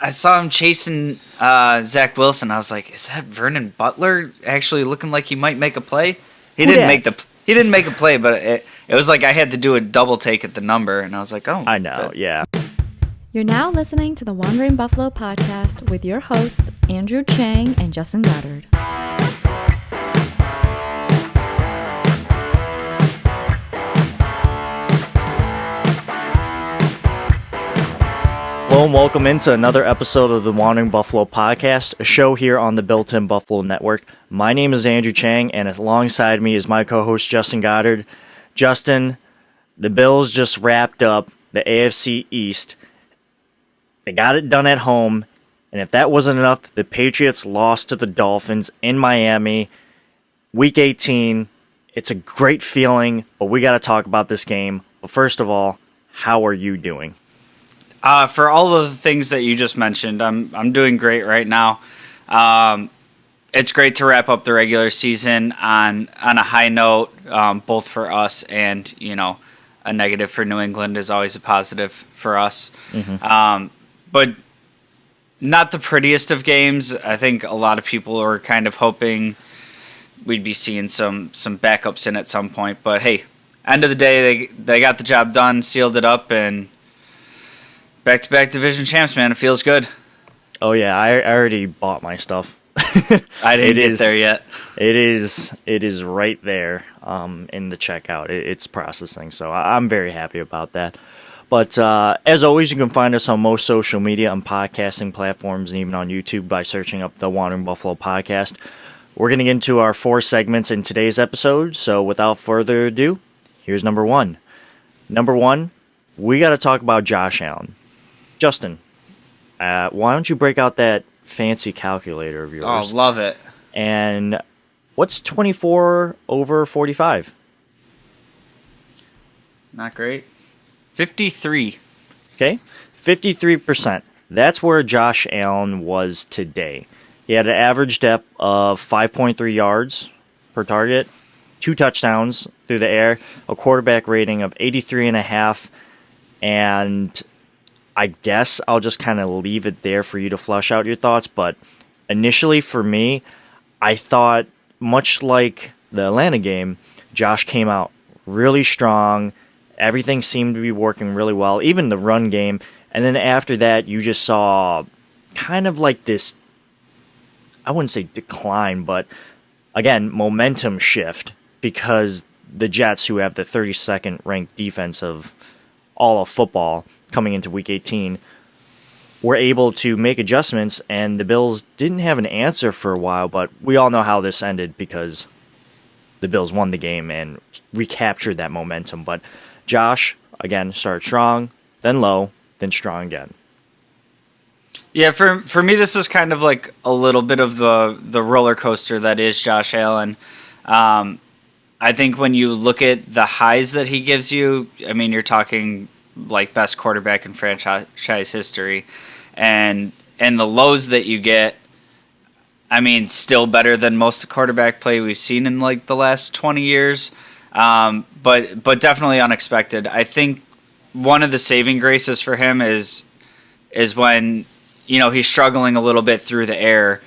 I saw him chasing Zach Wilson. I was like, is that Vernon Butler actually looking like he might make a play? He didn't make a play, but it was like I had to do a double take at the number, and I was like, oh. I know, yeah. You're now listening to the Wandering Buffalo podcast with your hosts, Andrew Chang and Justin Goddard. Hello and welcome into another episode of the Wandering Buffalo podcast, a show here on the Built-In Buffalo Network. My name is Andrew Chang, and alongside me is my co-host Justin Goddard. Justin, the Bills just wrapped up the AFC East. They got it done at home, and if that wasn't enough, the Patriots lost to the Dolphins in Miami, Week 18. It's a great feeling, but we got to talk about this game. But first of all, how are you doing? For all of the things that you just mentioned, I'm doing great right now. It's great to wrap up the regular season on a high note, both for us and a negative for New England is always a positive for us. Mm-hmm. But not the prettiest of games. I think a lot of people are kind of hoping we'd be seeing some backups in at some point. But hey, end of the day, they got the job done, sealed it up, and back-to-back division champs, man. It feels good. Oh, yeah. I already bought my stuff. I didn't get there yet. It is right there in the checkout. It's processing, so I'm very happy about that. But as always, you can find us on most social media and podcasting platforms and even on YouTube by searching up the Wandering Buffalo podcast. We're going to get into our 4 segments in today's episode, so without further ado, here's number 1. Number 1, we got to talk about Josh Allen. Justin, why don't you break out that fancy calculator of yours? Oh, love it. And what's 24 over 45? Not great. 53. Okay, 53%. That's where Josh Allen was today. He had an average depth of 5.3 yards per target, 2 touchdowns through the air, a quarterback rating of 83.5, and I guess I'll just kind of leave it there for you to flesh out your thoughts. But initially for me, I thought, much like the Atlanta game, Josh came out really strong. Everything seemed to be working really well, even the run game. And then after that, you just saw kind of like this, I wouldn't say decline, but again, momentum shift, because the Jets, who have the 32nd ranked defense of all of football coming into Week 18, were able to make adjustments, and the Bills didn't have an answer for a while, but we all know how this ended because the Bills won the game and recaptured that momentum. But Josh, again, started strong, then low, then strong again. Yeah, for me, this is kind of like a little bit of the roller coaster that is Josh Allen. I think when you look at the highs that he gives you, I mean, you're talking like best quarterback in franchise history, and the lows that you get, I mean, still better than most of the quarterback play we've seen in like the last 20 years, but definitely unexpected. I think one of the saving graces for him is when he's struggling a little bit through the air.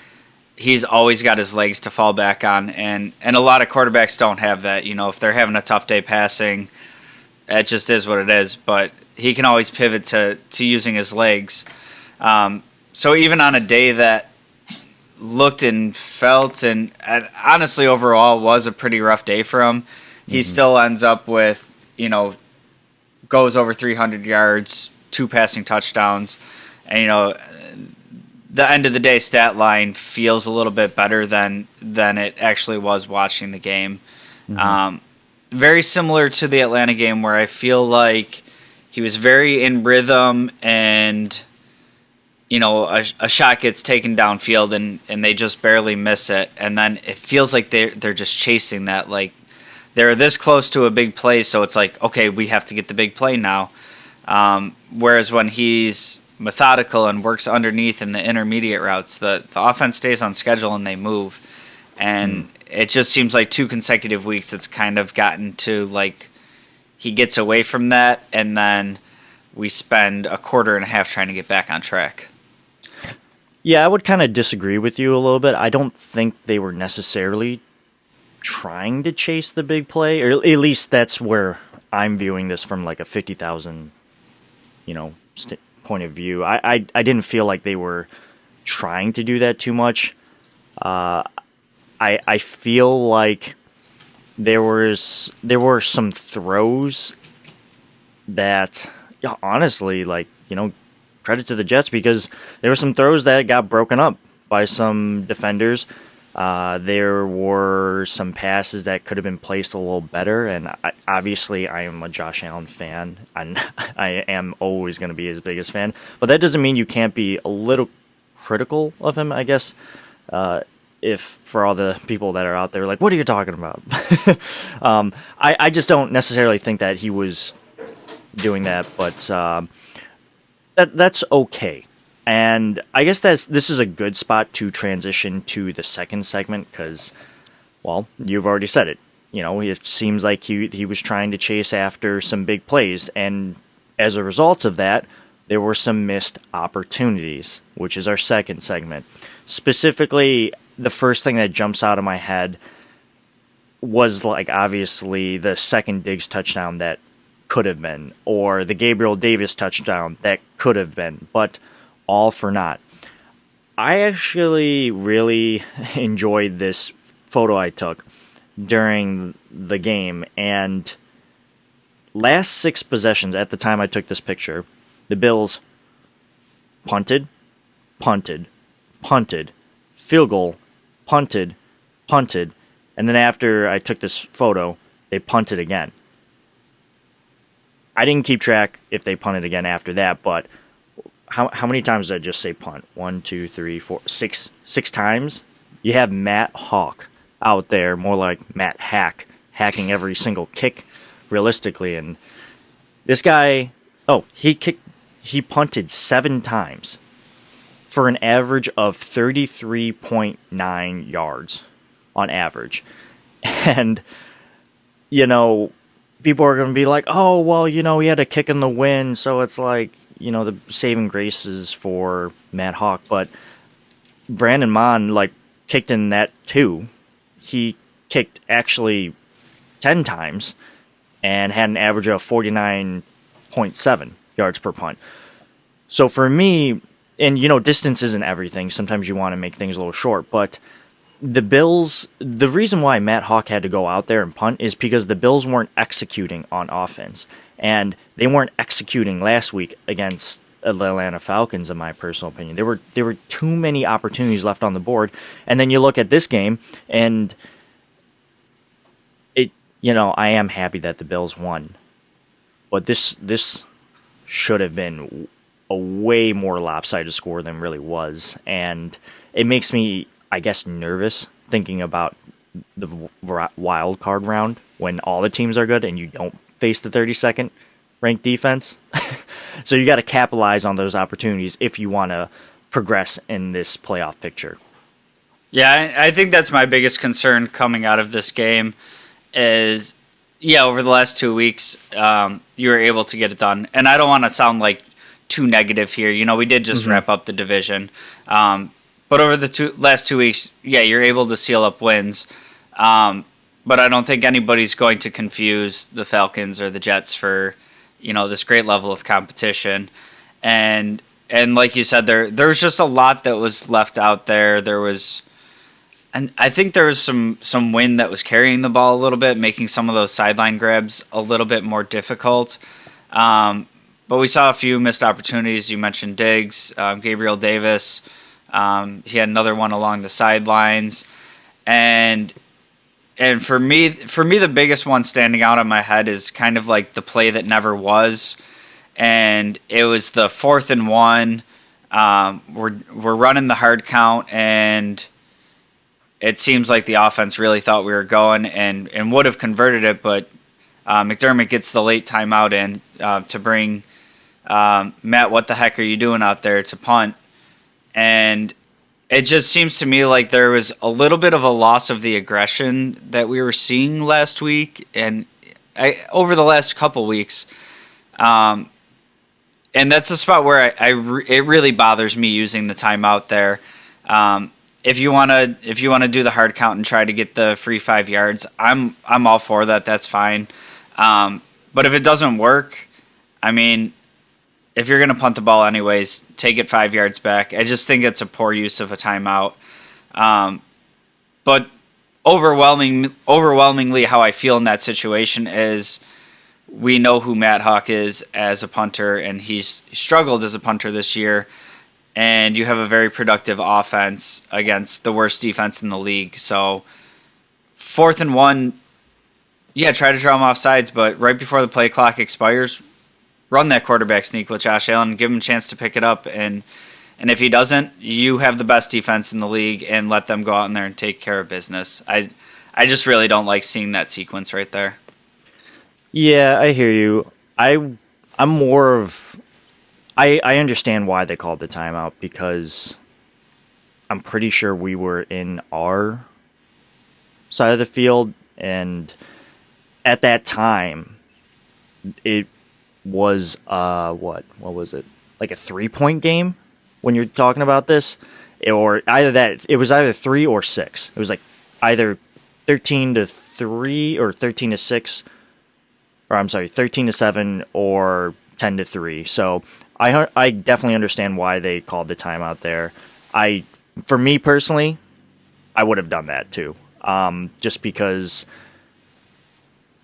He's always got his legs to fall back on, and a lot of quarterbacks don't have that. If they're having a tough day passing, it just is what it is. But he can always pivot to using his legs. So even on a day that looked and felt and honestly overall was a pretty rough day for him, he still ends up with, goes over 300 yards, 2 passing touchdowns. And, the end of the day stat line feels a little bit better than it actually was watching the game. Mm-hmm. Very similar to the Atlanta game, where I feel like he was very in rhythm, and a shot gets taken downfield and they just barely miss it, and then it feels like they're just chasing that, like they're this close to a big play, so it's like, okay, we have to get the big play now. Whereas when he's methodical and works underneath in the intermediate routes, the offense stays on schedule and they move. And it just seems like 2 consecutive weeks it's kind of gotten to like he gets away from that, and then we spend a quarter and a half trying to get back on track. Yeah, I would kind of disagree with you a little bit. I don't think they were necessarily trying to chase the big play, or at least that's where I'm viewing this from like a 50,000, point of view. I didn't feel like they were trying to do that too much. I feel like there were some throws that, yeah, honestly, like, credit to the Jets, because there were some throws that got broken up by some defenders. There were some passes that could have been placed a little better, and obviously I am a Josh Allen fan, and I am always going to be his biggest fan, but that doesn't mean you can't be a little critical of him, I guess. If for all the people that are out there like, what are you talking about? I just don't necessarily think that he was doing that, but that's okay. And I guess this is a good spot to transition to the second segment because, well, you've already said it. It seems like he was trying to chase after some big plays, and as a result of that, there were some missed opportunities, which is our second segment. Specifically, the first thing that jumps out of my head was, like, obviously the second Diggs touchdown that could have been, or the Gabriel Davis touchdown that could have been, but all for naught. I actually really enjoyed this photo I took during the game, and last 6 possessions at the time I took this picture, the Bills punted, field goal, punted, and then after I took this photo, they punted again. I didn't keep track if they punted again after that, but how many times did I just say punt? 1, 2, 3, 4, 6 times? You have Matt Hawk out there, more like Matt Hack, hacking every single kick realistically, and this guy, he punted 7 times for an average of 33.9 yards on average. And, people are going to be like, oh, well, he had a kick in the wind, so it's like, the saving graces for Matt Hawk. But Brandon Mon, like, kicked in that too. He kicked actually 10 times and had an average of 49.7 yards per punt. So for me, and distance isn't everything. Sometimes you want to make things a little short, but the Bills, the reason why Matt Hawk had to go out there and punt is because the Bills weren't executing on offense. And they weren't executing last week against the Atlanta Falcons, in my personal opinion. There were too many opportunities left on the board. And then you look at this game, and I am happy that the Bills won. But this should have been a way more lopsided score than really was. And it makes me, I guess, nervous thinking about the wild card round when all the teams are good and you don't face the 32nd ranked defense. So you got to capitalize on those opportunities if you want to progress in this playoff picture. Yeah, I think that's my biggest concern coming out of this game is, over the last 2 weeks, you were able to get it done. And I don't want to sound like too negative here. We did just wrap up the division. But over the last 2 weeks, you're able to seal up wins. But I don't think anybody's going to confuse the Falcons or the Jets for, this great level of competition. And like you said, there was just a lot that was left out there. And I think there was some wind that was carrying the ball a little bit, making some of those sideline grabs a little bit more difficult. But we saw a few missed opportunities. You mentioned Diggs, Gabriel Davis. He had another one along the sidelines, and for me, the biggest one standing out in my head is kind of like the play that never was, and it was the 4th and 1. We're running the hard count, and it seems like the offense really thought we were going and would have converted it, but McDermott gets the late timeout in to bring Matt. What the heck are you doing out there to punt? And it just seems to me like there was a little bit of a loss of the aggression that we were seeing last week and over the last couple weeks. And that's a spot where it really bothers me using the timeout there. If you wanna do the hard count and try to get the free 5 yards, I'm all for that. That's fine. But if it doesn't work, I mean, if you're gonna punt the ball anyways, take it 5 yards back. I just think it's a poor use of a timeout. But overwhelmingly, how I feel in that situation is, we know who Matt Hawk is as a punter, and he's struggled as a punter this year. And you have a very productive offense against the worst defense in the league. So 4th and 1, yeah, try to draw him off sides, but right before the play clock expires, run that quarterback sneak with Josh Allen, give him a chance to pick it up. And if he doesn't, you have the best defense in the league, and let them go out in there and take care of business. I just really don't like seeing that sequence right there. Yeah, I hear you. I'm more of... I understand why they called the timeout, because I'm pretty sure we were in our side of the field, and at that time, it was, what was it? Like a 3-point game when you're talking about this? Or either that, it was either 3 or 6. It was like either 13-3 or 13-6. Or I'm sorry, 13-7 or 10-3. So I definitely understand why they called the timeout there. For me personally, I would have done that too. Just because,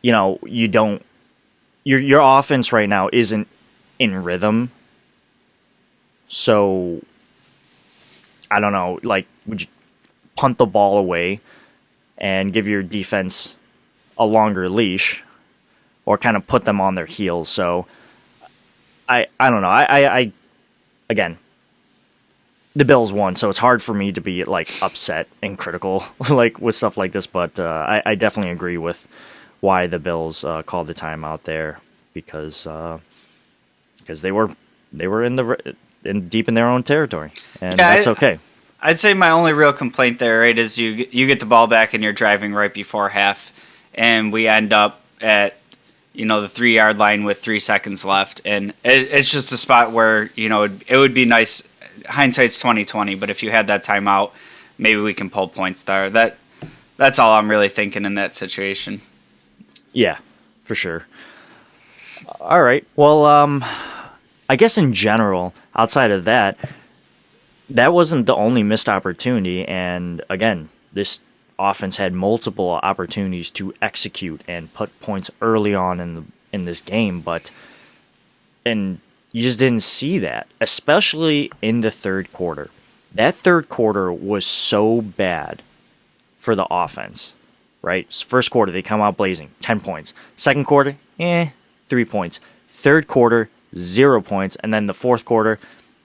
you don't, your offense right now isn't in rhythm. So I don't know, like, would you punt the ball away and give your defense a longer leash, or kind of put them on their heels? So I don't know. I again, the Bills won, so it's hard for me to be like upset and critical like with stuff like this. But I definitely agree with why the Bills called the timeout there, because they were deep in their own territory, and that's okay. I'd say my only real complaint there, right, is you get the ball back and you're driving right before half, and we end up at the 3-yard line with 3 seconds left, and it's just a spot where it would be nice. Hindsight's 20/20, but if you had that timeout, maybe we can pull points there. That's all I'm really thinking in that situation. Yeah, for sure. All right. Well, I guess in general, outside of that wasn't the only missed opportunity. And again, this offense had multiple opportunities to execute and put points early on in this game, and you just didn't see that, especially in the third quarter. That third quarter was so bad for the offense, right? First quarter, they come out blazing, 10 points. Second quarter, 3 points. Third quarter, 0 points. And then the fourth quarter,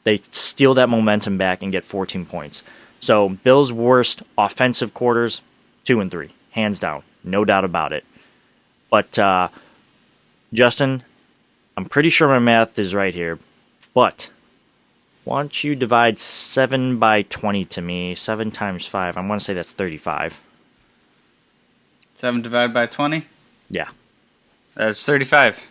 they steal that momentum back and get 14 points. So Bills' worst offensive quarters, 2 and 3, hands down, no doubt about it. But Justin, I'm pretty sure my math is right here, but why don't you divide 7 by 20 to me? 7 times 5, I want to say that's 35. 7 divided by 20? Yeah. That's 35.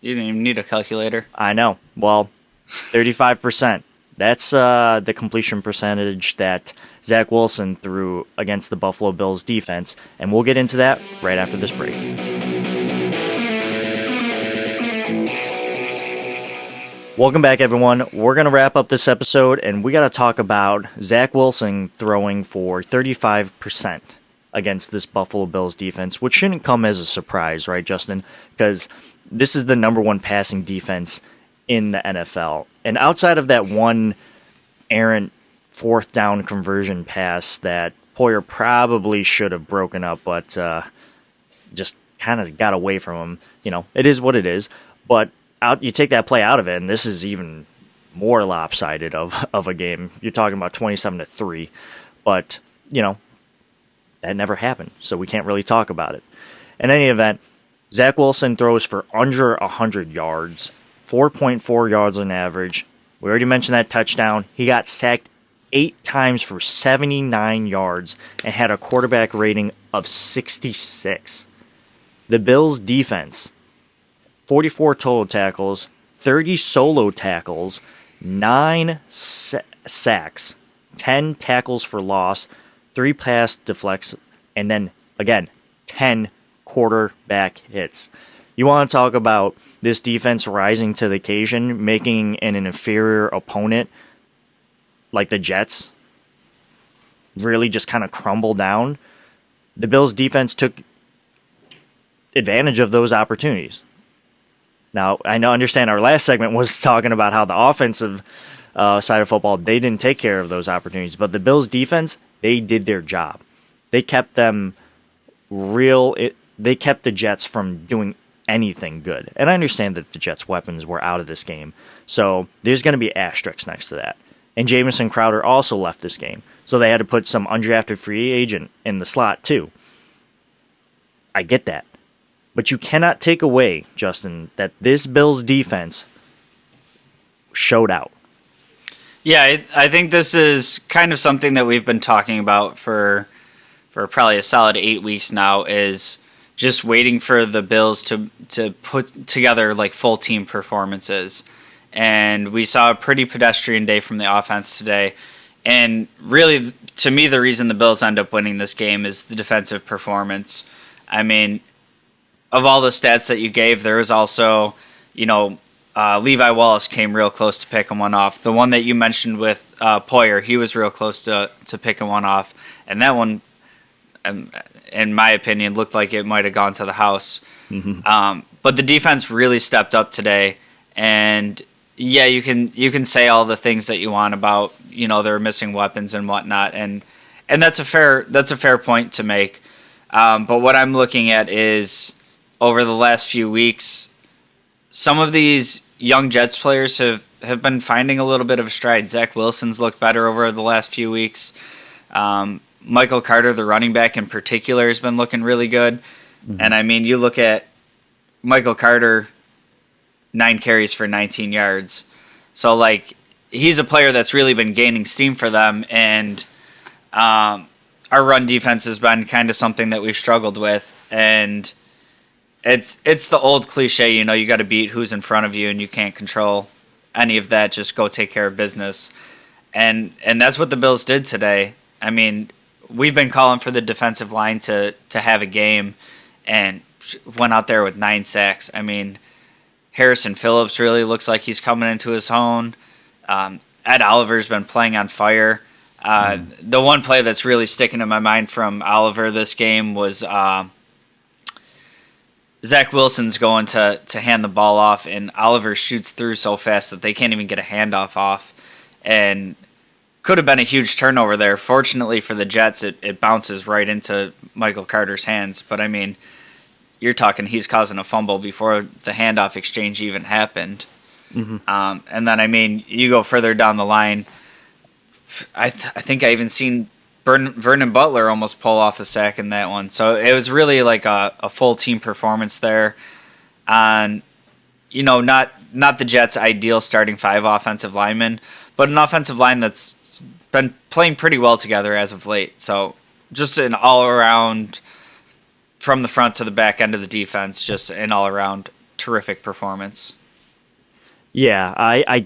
You didn't even need a calculator. I know. Well, 35%. That's the completion percentage that Zach Wilson threw against the Buffalo Bills defense, and we'll get into that right after this break. Welcome back, everyone. We're going to wrap up this episode, and we got to talk about Zach Wilson throwing for 35% against this Buffalo Bills defense, which shouldn't come as a surprise, right, Justin? Because this is the number one passing defense in the NFL. And outside of that one errant fourth down conversion pass that Poyer probably should have broken up, but just kind of got away from him, it is what it is. But you take that play out of it, and this is even more lopsided of a game. You're talking about 27-3, but that never happened, so we can't really talk about it. In any event, Zach Wilson throws for under 100 yards, 4.4 yards on average. We already mentioned that touchdown. He got sacked 8 times for 79 yards and had a quarterback rating of 66. The Bills' defense, 44 total tackles, 30 solo tackles, 9 sacks, 10 tackles for loss, 3 pass deflects, and then, again, 10 quarterback hits. You want to talk about this defense rising to the occasion, making an inferior opponent like the Jets really just kind of crumble down? The Bills' defense took advantage of those opportunities. Now, I understand our last segment was talking about how the offensive side of football, they didn't take care of those opportunities. But the Bills' defense, they did their job. They kept them they kept the Jets from doing anything good. And I understand that the Jets' weapons were out of this game. So there's going to be asterisks next to that. And Jamison Crowder also left this game. So they had to put some undrafted free agent in the slot too. I get that. But you cannot take away, Justin, that this Bills defense showed out. Yeah, I think this is kind of something that we've been talking about for probably a solid 8 weeks now, is just waiting for the Bills to put together like full team performances. And we saw a pretty pedestrian day from the offense today. And really, to me, the reason the Bills end up winning this game is the defensive performance. I mean, of all the stats that you gave, there was also, Levi Wallace came real close to picking one off. The one that you mentioned with Poyer, he was real close to picking one off. And that one, in my opinion, looked like it might have gone to the house. Mm-hmm. But the defense really stepped up today. And yeah, you can say all the things that you want about, they're missing weapons and whatnot. And that's a fair point to make. But what I'm looking at is, over the last few weeks, some of these young Jets players have been finding a little bit of a stride. Zach Wilson's looked better over the last few weeks. Michael Carter, the running back in particular, has been looking really good. Mm-hmm. And I mean, you look at Michael Carter, 9 carries for 19 yards. So, he's a player that's really been gaining steam for them. And our run defense has been kind of something that we've struggled with. And it's the old cliche, you got to beat who's in front of you, and you can't control any of that. Just go take care of business. And that's what the Bills did today. I mean, we've been calling for the defensive line to have a game, and went out there with 9 sacks. I mean, Harrison Phillips really looks like he's coming into his own. Ed Oliver's been playing on fire. The one play that's really sticking in my mind from Oliver this game was Zach Wilson's going to hand the ball off, and Oliver shoots through so fast that they can't even get a handoff off. And could have been a huge turnover there. Fortunately for the Jets, it bounces right into Michael Carter's hands. But, I mean, you're talking he's causing a fumble before the handoff exchange even happened. Mm-hmm. And then, I mean, you go further down the line, I think I even seen Vernon Butler almost pull off a sack in that one. So it was really like a full team performance there. On, not the Jets' ideal starting 5 offensive linemen, but an offensive line that's been playing pretty well together as of late. So just an all-around, from the front to the back end of the defense, just an all-around terrific performance. Yeah,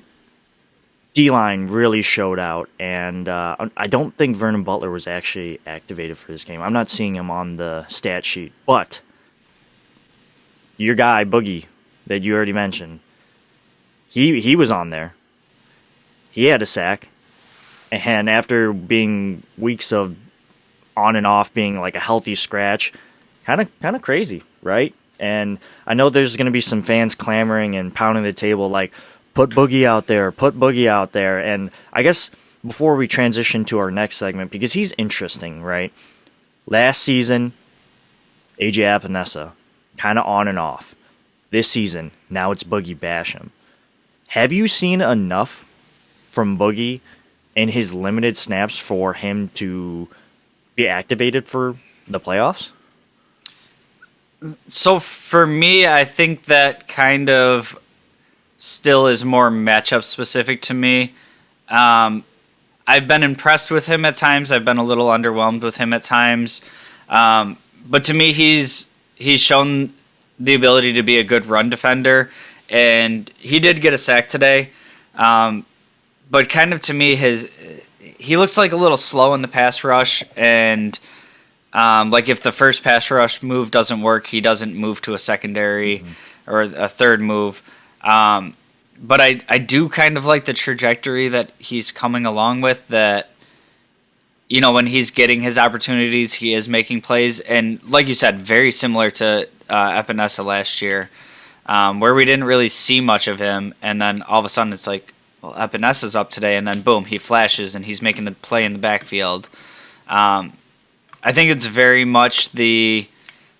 D-line really showed out, and I don't think Vernon Butler was actually activated for this game. I'm not seeing him on the stat sheet, but your guy, Boogie, that you already mentioned, he was on there. He had a sack, and after being weeks of on and off being like a healthy scratch, kind of crazy, right? And I know there's going to be some fans clamoring and pounding the table like, put Boogie out there. And I guess before we transition to our next segment, because he's interesting, right? Last season, AJ Epinesa, kind of on and off. This season, now it's Boogie Basham. Have you seen enough from Boogie in his limited snaps for him to be activated for the playoffs? So for me, I think that kind of still is more matchup specific to me. I've been impressed with him at times. I've been a little underwhelmed with him at times. But to me, he's shown the ability to be a good run defender. and he did get a sack today. But kind of to me, he looks like a little slow in the pass rush, and like if the first pass rush move doesn't work, he doesn't move to a secondary or a third move. But I do kind of like the trajectory that he's coming along with, that, you know, when he's getting his opportunities, he is making plays. And like you said, very similar to Epinesa last year, where we didn't really see much of him. And then all of a sudden it's like, well, Epinesa's up today, and then boom, he flashes and he's making a play in the backfield. I think it's very much the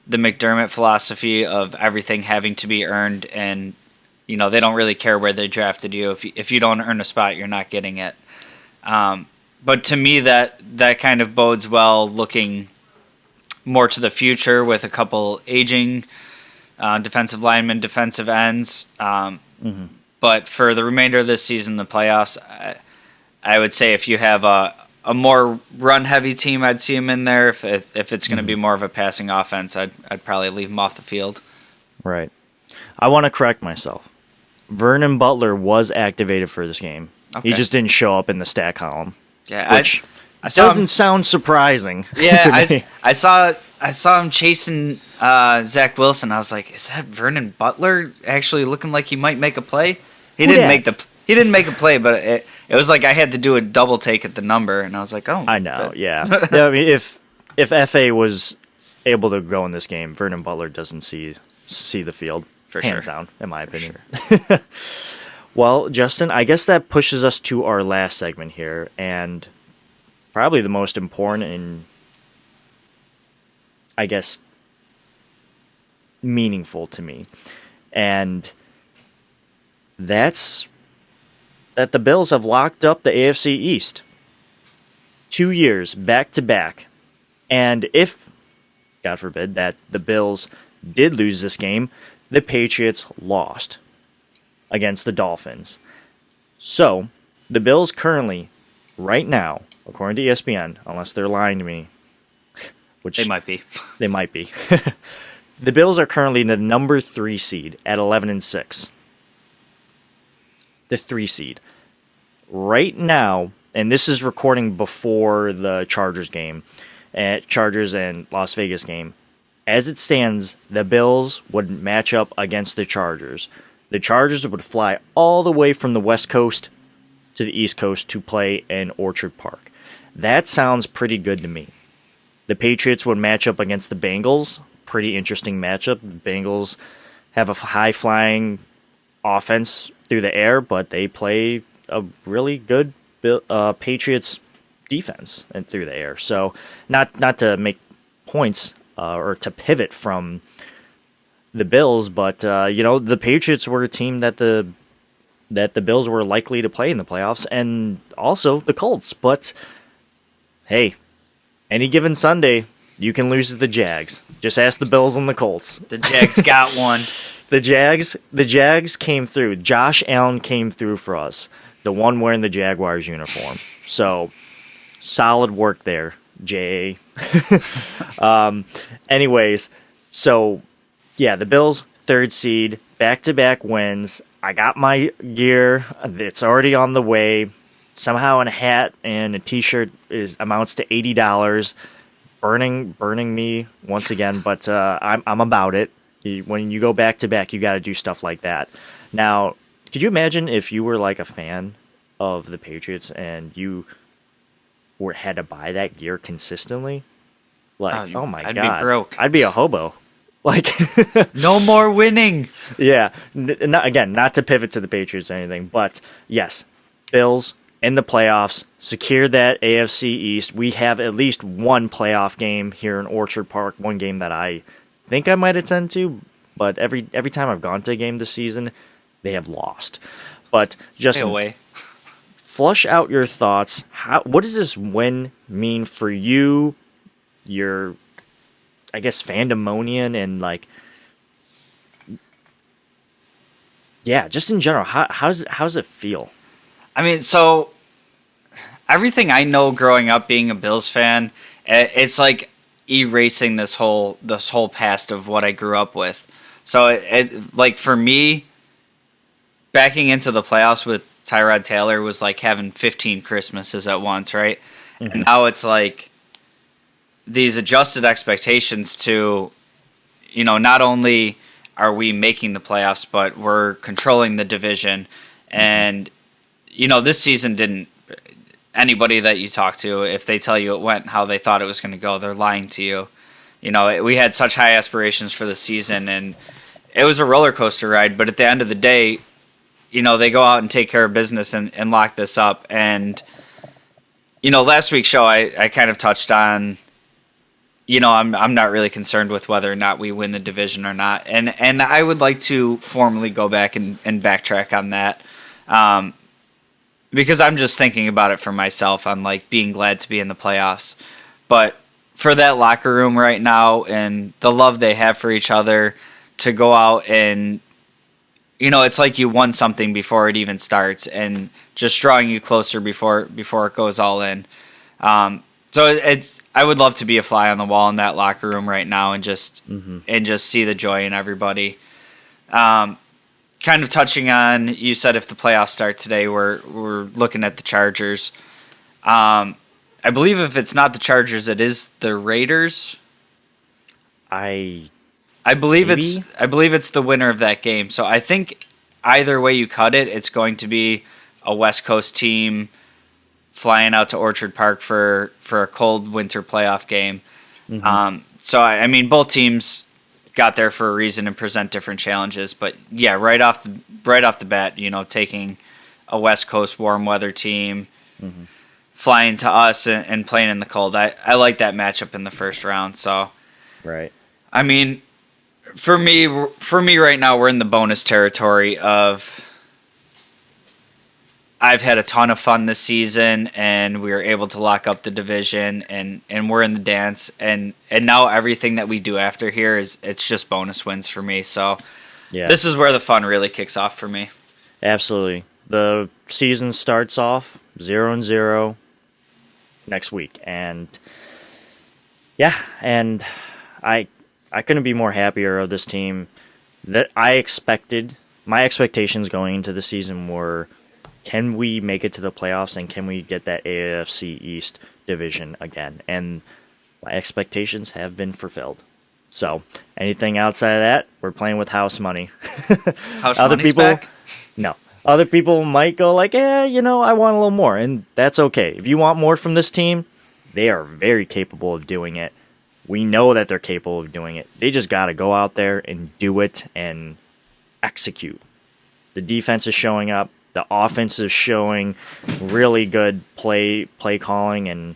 McDermott philosophy of everything having to be earned, and you know, they don't really care where they drafted you. If you don't earn a spot, you're not getting it. But to me, that kind of bodes well, looking more to the future with a couple aging defensive linemen, defensive ends. But for the remainder of this season, the playoffs, I would say if you have a more run-heavy team, I'd see him in there. If it's going to be more of a passing offense, I'd probably leave him off the field. Right. I want to correct myself. Vernon Butler was activated for this game. Okay. He just didn't show up in the stat column. Yeah, which I saw doesn't him, sound surprising. Yeah, to me. I saw him chasing Zach Wilson. I was like, is that Vernon Butler actually looking like he might make a play? He didn't make a play, but it was like I had to do a double take at the number, and I was like, oh, I know. Yeah. I mean, if FA was able to go in this game, Vernon Butler doesn't see the field. For hands sure. down, in my opinion. Well, Justin, I guess that pushes us to our last segment here, and probably the most important and, I guess, meaningful to me. And that's that the Bills have locked up the AFC East. 2 years back to back. And if, God forbid, that the Bills did lose this game, the Patriots lost against the Dolphins. So, the Bills currently, right now, according to ESPN, unless they're lying to me, which they might be. They might be. The Bills are currently the number 3 seed at 11-6. The 3 seed. Right now, and this is recording before the Chargers game, Chargers and Las Vegas game. As it stands, the Bills would match up against the Chargers. The Chargers would fly all the way from the West Coast to the East Coast to play in Orchard Park. That sounds pretty good to me. The Patriots would match up against the Bengals. Pretty interesting matchup. The Bengals have a high-flying offense through the air, but they play a really good Patriots defense and through the air. So, not to make points or to pivot from the Bills, but the Patriots were a team that the Bills were likely to play in the playoffs, and also the Colts. But hey, any given Sunday, you can lose to the Jags. Just ask the Bills and the Colts. The Jags got one. The Jags came through. Josh Allen came through for us. The one wearing the Jaguars uniform. So, solid work there, J.A. Anyways, so, yeah, the Bills, 3rd seed, back-to-back wins. I got my gear. It's already on the way. Somehow a hat and a T-shirt amounts to $80. Burning me once again, but I'm about it. When you go back-to-back, you got to do stuff like that. Now, could you imagine if you were like a fan of the Patriots and you had to buy that gear consistently? Like, oh my God. I'd be broke. I'd be a hobo. Like, no more winning. Yeah. Not to pivot to the Patriots or anything, but yes, Bills in the playoffs, secure that AFC East. We have at least one playoff game here in Orchard Park, one game that I think I might attend to, but every time I've gone to a game this season, they have lost. But just flush out your thoughts. What does this win mean for you, your, I guess, fandemonian, and like, yeah, just in general, how does it feel? I mean, so everything I know growing up being a Bills fan, it's like erasing this whole past of what I grew up with. So it like for me, backing into the playoffs with Tyrod Taylor was like having 15 Christmases at once, right? Mm-hmm. And now it's like these adjusted expectations to, not only are we making the playoffs, but we're controlling the division. And, this season didn't. Anybody that you talk to, if they tell you it went how they thought it was going to go, they're lying to you. We had such high aspirations for the season, and it was a roller coaster ride. But at the end of the day, they go out and take care of business and lock this up. And, last week's show, I kind of touched on, I'm not really concerned with whether or not we win the division or not. And I would like to formally go back and backtrack on that. Because I'm just thinking about it for myself on like being glad to be in the playoffs. But for that locker room right now and the love they have for each other to go out and, it's like you won something before it even starts and just drawing you closer before it goes all in. So I would love to be a fly on the wall in that locker room right now and just see the joy in everybody. Kind of touching on, you said if the playoffs start today, we're looking at the Chargers. I believe if it's not the Chargers, it is the Raiders. I believe it's the winner of that game. So I think either way you cut it, it's going to be a West Coast team flying out to Orchard Park for a cold winter playoff game. So I mean, both teams got there for a reason and present different challenges. But yeah, right off the bat, taking a West Coast warm weather team, flying to us and playing in the cold. I like that matchup in the first round. So, right. I mean, for me right now, we're in the bonus territory of I've had a ton of fun this season, and we were able to lock up the division, and we're in the dance, and now everything that we do after here it's just bonus wins for me. So yeah, this is where the fun really kicks off for me. Absolutely. The season starts off 0-0 next week, and yeah, and I couldn't be more happier of this team. That my expectations going into the season were, can we make it to the playoffs and can we get that AFC East division again? And my expectations have been fulfilled. So anything outside of that, we're playing with house money. House money's back? No. Other people might go like, I want a little more. And that's okay. If you want more from this team, they are very capable of doing it. We know that they're capable of doing it. They just got to go out there and do it and execute. The defense is showing up. The offense is showing really good play calling and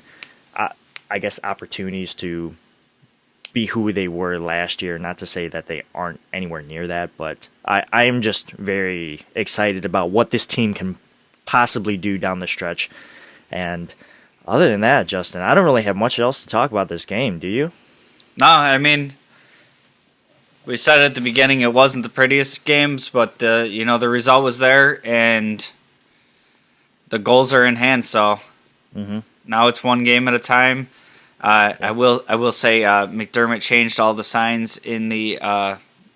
I guess opportunities to be who they were last year. Not to say that they aren't anywhere near that, but I am just very excited about what this team can possibly do down the stretch. And other than that, Justin, I don't really have much else to talk about this game. Do you? No, I mean, we said at the beginning it wasn't the prettiest games, but the result was there and the goals are in hand. So now it's one game at a time. I will say McDermott changed all the signs in the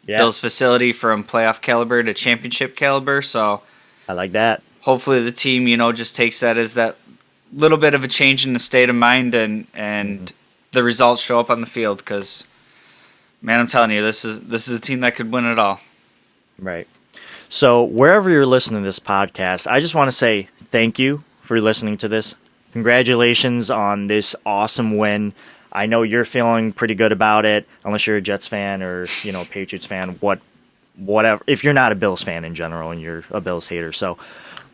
Bills facility from playoff caliber to championship caliber. So I like that. Hopefully the team just takes that as that little bit of a change in the state of mind and the results show up on the field because. Man, I'm telling you, this is a team that could win it all. Right. So wherever you're listening to this podcast, I just want to say thank you for listening to this. Congratulations on this awesome win. I know you're feeling pretty good about it, unless you're a Jets fan or Patriots fan. Whatever. If you're not a Bills fan in general and you're a Bills hater, so.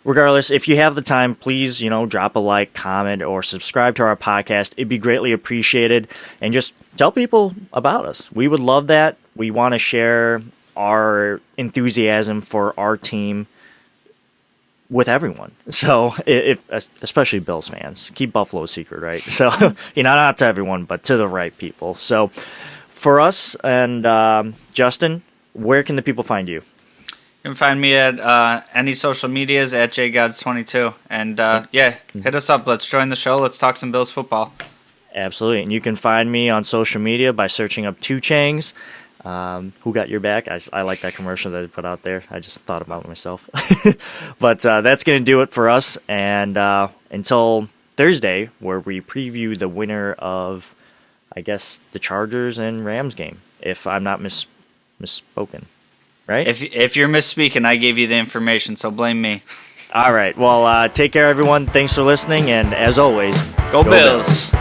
Regardless, if you have the time, please, drop a like, comment, or subscribe to our podcast. It'd be greatly appreciated. And just tell people about us. We would love that. We want to share our enthusiasm for our team with everyone. So, especially Bills fans. Keep Buffalo a secret, right? So, not to everyone, but to the right people. So, for us and Justin, where can the people find you? You can find me at any social medias at jgods22. And hit us up. Let's join the show. Let's talk some Bills football. Absolutely. And you can find me on social media by searching up Two Changs. Who got your back? I like that commercial that they put out there. I just thought about it myself. But that's going to do it for us. And until Thursday, where we preview the winner of, I guess, the Chargers and Rams game, if I'm not misspoken. Right? If you're misspeaking, I gave you the information, so blame me. All right. Well, take care, everyone. Thanks for listening. And as always, Go Bills.